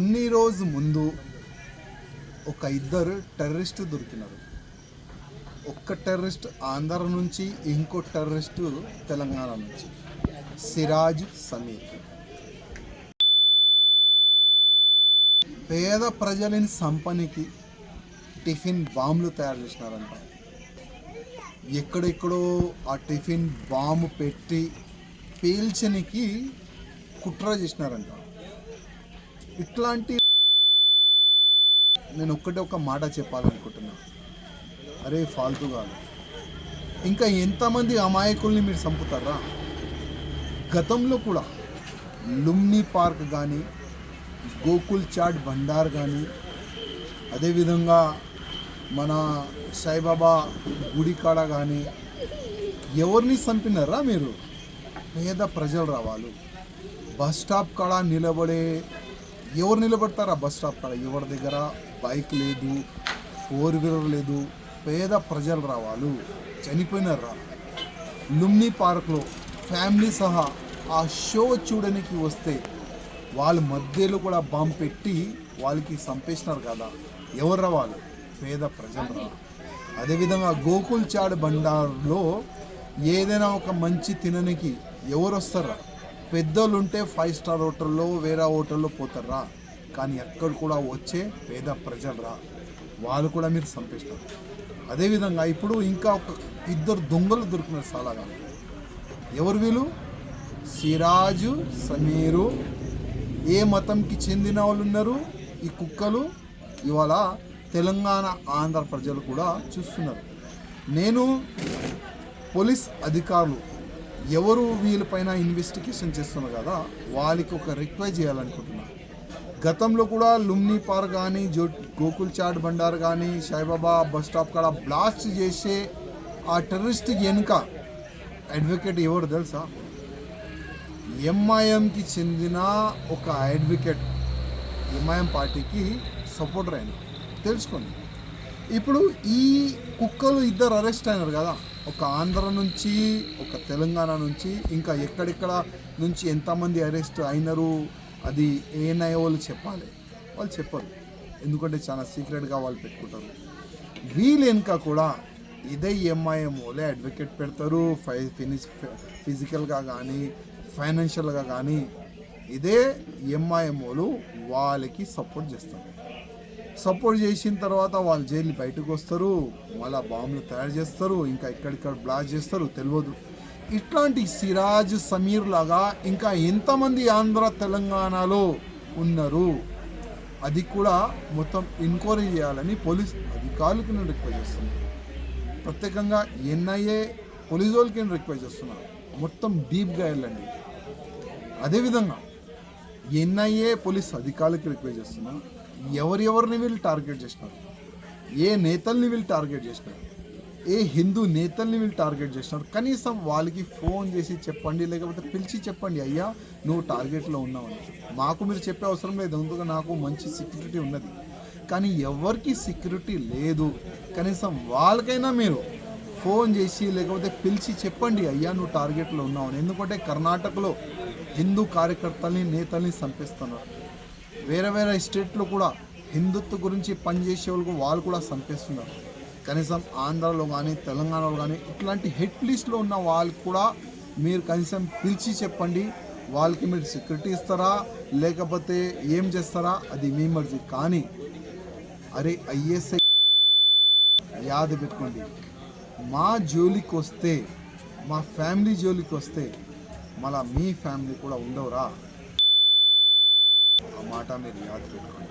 కొన్ని రోజు ముందు ఒక ఇద్దరు టెర్రరిస్టు దొరికినారు. ఒక్క టెర్రరిస్ట్ ఆంధ్ర నుంచి, ఇంకో టెర్రరిస్టు తెలంగాణ నుంచి, సిరాజ్ సమీర్. పేద ప్రజలని సంపనికి టిఫిన్ బాంబులు తయారు చేసినారంట. ఎక్కడెక్కడో ఆ టిఫిన్ బాంబు పెట్టి పేల్చనికి కుట్ర చేసినారంట. ఇట్లాంటి నేను ఒక మాట చెప్పాలనుకుంటున్నా, అరే ఫాల్తు కాదు, ఇంకా ఎంతమంది అమాయకుల్ని మీరు చంపుతారా? గతంలో కూడా లుంబిని పార్క్ కానీ, గోకుల్ చాట్ బండార్ కానీ, అదేవిధంగా మన సాయిబాబా గుడి కాడ కానీ ఎవరిని చంపినారా మీరు? పేద ప్రజలు రావాలి. బస్ స్టాప్ కాడ నిలబడే ఎవరు నిలబడతారా? బస్ స్టాప్ కాడ ఎవరి దగ్గర బైక్ లేదు, 4 వీలర్ లేదు, పేద ప్రజలు రావాలి. చనిపోయినారా? లుంబిని పార్క్లో ఫ్యామిలీ సహా ఆ షో చూడడానికి వస్తే వాళ్ళ మధ్యలో కూడా బాంబు పెట్టి వాళ్ళకి చంపేసినారు కదా. ఎవరు రావాలి? పేద ప్రజలు రా. అదేవిధంగా గోకుల్ చాట్ బండార్లో ఏదైనా ఒక మంచి తినడానికి ఎవరు వస్తారా? పెద్దోళ్ళు ఉంటే 5 స్టార్ హోటల్లో, వేరే హోటల్లో పోతారా. కానీ ఎక్కడ కూడా వచ్చే పేద ప్రజలు రా, వాళ్ళు కూడా మీరు చంపేస్తారు. అదేవిధంగా ఇప్పుడు ఇంకా ఒక ఇద్దరు దొంగలు దొరికినారు చాలాగా. ఎవరు వీళ్ళు? సిరాజు, సమీరు. ఏ మతంకి చెందిన వాళ్ళు ఉన్నారు ఈ కుక్కలు? ఇవాళ తెలంగాణ, ఆంధ్ర ప్రజలు కూడా చూస్తున్నారు. నేను పోలీస్ అధికారులు ఎవరు వీళ్ళపైన ఇన్వెస్టిగేషన్ చేస్తున్నారు కదా, వాళ్ళకి ఒక రిక్వెస్ట్ చేయాలనుకుంటున్నా. గతంలో కూడా లుంబిని పార్క్ కానీ, గోకుల్ చాట్ బండార్ కానీ, సాయిబాబా బస్ స్టాప్ కాడ బ్లాస్ట్ చేసే ఆ టెర్రరిస్ట్ వెనుక అడ్వకేట్ ఎవరు తెలుసా? ఎంఐఎంకి చెందిన ఒక అడ్వకేట్, ఎంఐఎం పార్టీకి సపోర్టర్ అయిన, తెలుసుకోండి. ఇప్పుడు ఈ కుక్కలు ఇద్దరు అరెస్ట్ అయినారు కదా, ఒక ఆంధ్ర నుంచి, ఒక తెలంగాణ నుంచి, ఇంకా ఎక్కడెక్కడ నుంచి ఎంతమంది అరెస్ట్ అయినారు అది ఏనయ్య వాళ్ళు చెప్పాలి. వాళ్ళు చెప్పరు, ఎందుకంటే చాలా సీక్రెట్గా వాళ్ళు పెట్టుకుంటారు. వీళ్ళు వెనుక కూడా ఇదే ఎంఐఎం వాళ్ళే అడ్వకేట్ పెడతారు. ఫిజికల్గా కానీ, ఫైనాన్షియల్గా కానీ ఇదే ఎంఐఎం వాళ్ళు వాళ్ళకి సపోర్ట్ చేస్తారు. సపోర్ట్ చేసిన తర్వాత వాళ్ళు జైలు బయటకు వస్తారు, మళ్ళీ బాంబులు తయారు చేస్తారు, ఇంకా ఎక్కడిక్కడ బ్లాస్ట్ చేస్తారు తెలియదు. ఇట్లాంటి సిరాజ్, సమీర్ లాగా ఇంకా ఎంతమంది ఆంధ్ర తెలంగాణలో ఉన్నారు అది కూడా మొత్తం ఎంక్వైరీ చేయాలని పోలీస్ అధికారులకు నేను రిక్వెస్ట్ చేస్తున్నాను. ప్రత్యేకంగా ఎన్ఐఏ పోలీసు వాళ్ళకి నేను రిక్వెస్ట్ చేస్తున్నాను, మొత్తం డీప్గా వెళ్ళండి. అదేవిధంగా ఎన్ఐఏ పోలీస్ అధికారులకి రిక్వెస్ట్ చేస్తున్నాను, ఎవరెవరిని వీళ్ళు టార్గెట్ చేసినారు, ఏ నేతల్ని వీళ్ళు టార్గెట్ చేసినారు, ఏ హిందూ నేతల్ని వీళ్ళు టార్గెట్ చేసినారు, కనీసం వాళ్ళకి ఫోన్ చేసి చెప్పండి, లేకపోతే పిలిచి చెప్పండి, అయ్యా నువ్వు టార్గెట్లో ఉన్నావని. మాకు మీరు చెప్పే అవసరం లేదు, ఎందుకంటే నాకు మంచి సెక్యూరిటీ ఉన్నది. కానీ ఎవరికి సెక్యూరిటీ లేదు, కనీసం వాళ్ళకైనా మీరు ఫోన్ చేసి లేకపోతే పిలిచి చెప్పండి, అయ్యా నువ్వు టార్గెట్లో ఉన్నావని. ఎందుకంటే కర్ణాటకలో హిందూ కార్యకర్తల్ని, నేతల్ని చంపేస్తున్నారు. వేరే వేరే స్టేట్లో కూడా హిందుత్వ గురించి పనిచేసే వాళ్ళు కూడా చంపేస్తున్నారు. కనీసం ఆంధ్రాలో కానీ, తెలంగాణలో కానీ ఇట్లాంటి హెడ్ లిస్ట్లో ఉన్న వాళ్ళు కూడా మీరు కనీసం పిలిచి చెప్పండి. వాళ్ళకి మీరు సెక్యూరిటీ ఇస్తారా లేకపోతే ఏం చేస్తారా అది మీ మర్జీ. కానీ అరే ఐఎస్ఐ యాద పెట్టుకోండి, మా జోలికి వస్తే, మా ఫ్యామిలీ జోలికి వస్తే మళ్ళీ మీ ఫ్యామిలీ కూడా ఉండవురా. ఆ మాట మీరు యాద పెట్టుకోండి.